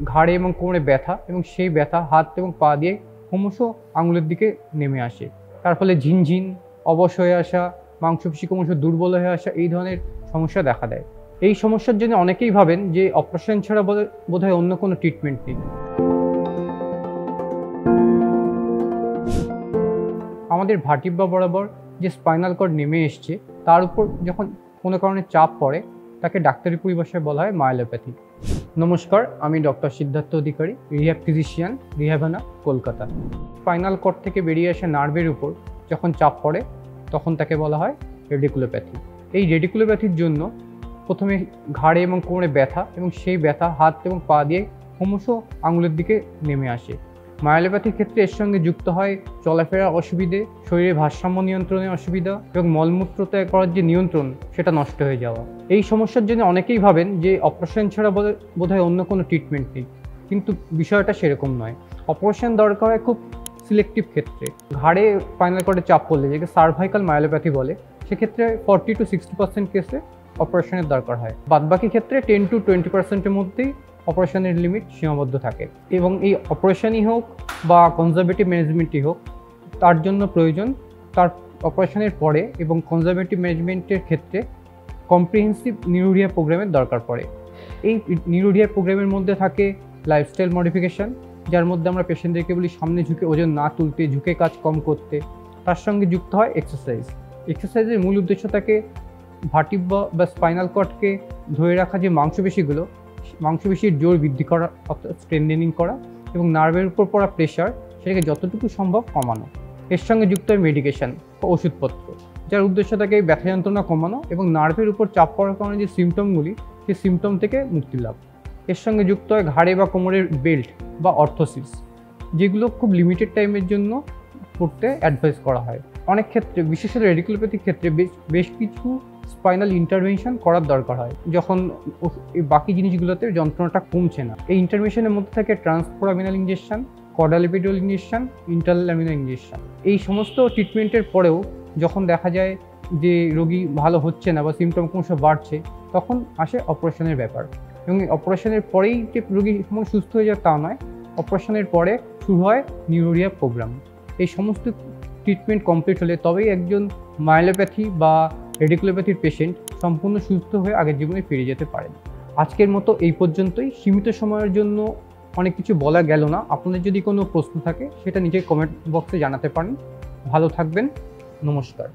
ঘাড়ে এবং কোমরে ব্যথা এবং সেই ব্যথা হাত এবং পা দিয়ে ক্রমশ আঙুলের দিকে নেমে আসে। তার ফলে ঝিনঝিন, অবশ হয়ে আসা, মাংসপেশি ক্রমশ দুর্বল হয়ে আসা, এই ধরনের সমস্যা দেখা দেয়। এই সমস্যার জন্য অনেকেই ভাবেন যে অপারেশন ছাড়া বোধহয় অন্য কোনো ট্রিটমেন্ট নেই। আমাদের ভার্টিব্রা বরাবর যে স্পাইনাল কর্ড নেমে এসছে তার উপর যখন কোনো কারণে চাপ পড়ে তাকে ডাক্তারি পরিভাষায় বলা হয় মায়োলোপ্যাথি। নমস্কার, আমি doctor Siddhartha Adhikari, rehab physician, রিহ্যাভানা, কলকাতা। স্পাইনাল কর্ড থেকে বেরিয়ে আসা নার্ভের উপর যখন চাপ পড়ে তখন তাকে বলা হয় রেডিকুলোপ্যাথি। এই রেডিকুলোপ্যাথির জন্য প্রথমে ঘাড়ে এবং কোমরে ব্যথা এবং সেই ব্যথা হাত এবং পা দিয়ে ক্রমশ আঙুলের দিকে নেমে আসে। মায়োলোপ্যাথির ক্ষেত্রে এর সঙ্গে যুক্ত হয় চলাফেরার অসুবিধে, শরীরের ভারসাম্য নিয়ন্ত্রণের অসুবিধা এবং মলমূত্র ত্যাগ করার যে নিয়ন্ত্রণ সেটা নষ্ট হয়ে যাওয়া। এই সমস্যার জন্য অনেকেই ভাবেন যে অপারেশন ছাড়া বোধহয় অন্য কোনো ট্রিটমেন্ট নেই, কিন্তু বিষয়টা সেরকম নয়। অপারেশন দরকার হয় খুব সিলেক্টিভ ক্ষেত্রে। ঘাড়ে স্পাইনাল কর্ডে চাপ পড়লে, যেটাকে সার্ভাইকাল মায়োলোপ্যাথি বলে, সেক্ষেত্রে 40 to 60% কেসে অপারেশনের দরকার হয়। বাদবাকি ক্ষেত্রে 10 to 20%-এর মধ্যেই অপারেশনের লিমিট সীমাবদ্ধ থাকে। এবং এই অপারেশনই হোক বা কনজারভেটিভ ম্যানেজমেন্টই হোক, তার জন্য প্রয়োজন তার অপারেশনের পরে এবং কনজারভেটিভ ম্যানেজমেন্টের ক্ষেত্রে কম্প্রিহেন্সিভ নিউরো রিহ্যাব প্রোগ্রামের দরকার পড়ে। এই নিউরো রিহ্যাব প্রোগ্রামের মধ্যে থাকে লাইফস্টাইল মডিফিকেশান, যার মধ্যে আমরা পেশেন্টদেরকে বলি সামনে ঝুঁকে ওজন না তুলতে, ঝুঁকে কাজ কম করতে। তার সঙ্গে যুক্ত হয় এক্সারসাইজ। এক্সারসাইজের মূল উদ্দেশ্য থাকে ভার্টিব্রা বা স্পাইনাল কর্ডকে ধরে রাখা যে মাংসপেশির জোর বৃদ্ধি করা, অর্থাৎ স্ট্রেন্থেনিং করা, এবং নার্ভের উপর পড়া প্রেশার সেটাকে যতটুকু সম্ভব কমানো। এর সঙ্গে যুক্ত হয় মেডিকেশন বা ওষুধপত্র, যার উদ্দেশ্য থাকে ব্যথা যন্ত্রণা কমানো এবং নার্ভের উপর চাপ পড়ার কারণে যে সিমটমগুলি, সেই সিমটম থেকে মুক্তি লাভ। এর সঙ্গে যুক্ত হয় ঘাড়ে বা কোমরের বেল্ট বা অর্থোসিস, যেগুলো খুব লিমিটেড টাইমের জন্য করতে অ্যাডভাইস করা হয়। অনেক ক্ষেত্রে, বিশেষত রেডিকুলোপ্যাথির ক্ষেত্রে, বেশ কিছু স্পাইনাল ইন্টারভেনশন করার দরকার হয় যখন বাকি জিনিসগুলোতে যন্ত্রণাটা কমছে না। এই ইন্টারভেনশনের মধ্যে থাকে ট্রান্সফোরামিনাল ইনজেকশন, কর্ডালিপিডল ইনজেকশন, ইন্টারল্যামিনাল ইনজেকশন। এই সমস্ত ট্রিটমেন্টের পরেও যখন দেখা যায় যে রোগী ভালো হচ্ছে না বা সিমটম ক্রমশ বাড়ছে, তখন আসে অপারেশনের ব্যাপার। এবং এই অপারেশনের পরেই যে রোগী সুস্থ হয়ে যায় তা নয়, অপারেশনের পরে শুরু হয় নিউরো রিহ্যাব প্রোগ্রাম। এই সমস্ত ট্রিটমেন্ট কমপ্লিট হলে তবেই একজন মায়োলোপ্যাথি বা রেডিকুলোপ্যাথির পেশেন্ট সম্পূর্ণ সুস্থ হয়ে আগের জীবনে ফিরে যেতে পারেন। আজকের মতো এই পর্যন্তই। সীমিত সময়ের জন্য অনেক কিছু বলা গেল না। আপনাদের যদি কোনো প্রশ্ন থাকে সেটা নিচে কমেন্ট বক্সে জানাতে পারেন। ভালো থাকবেন। নমস্কার।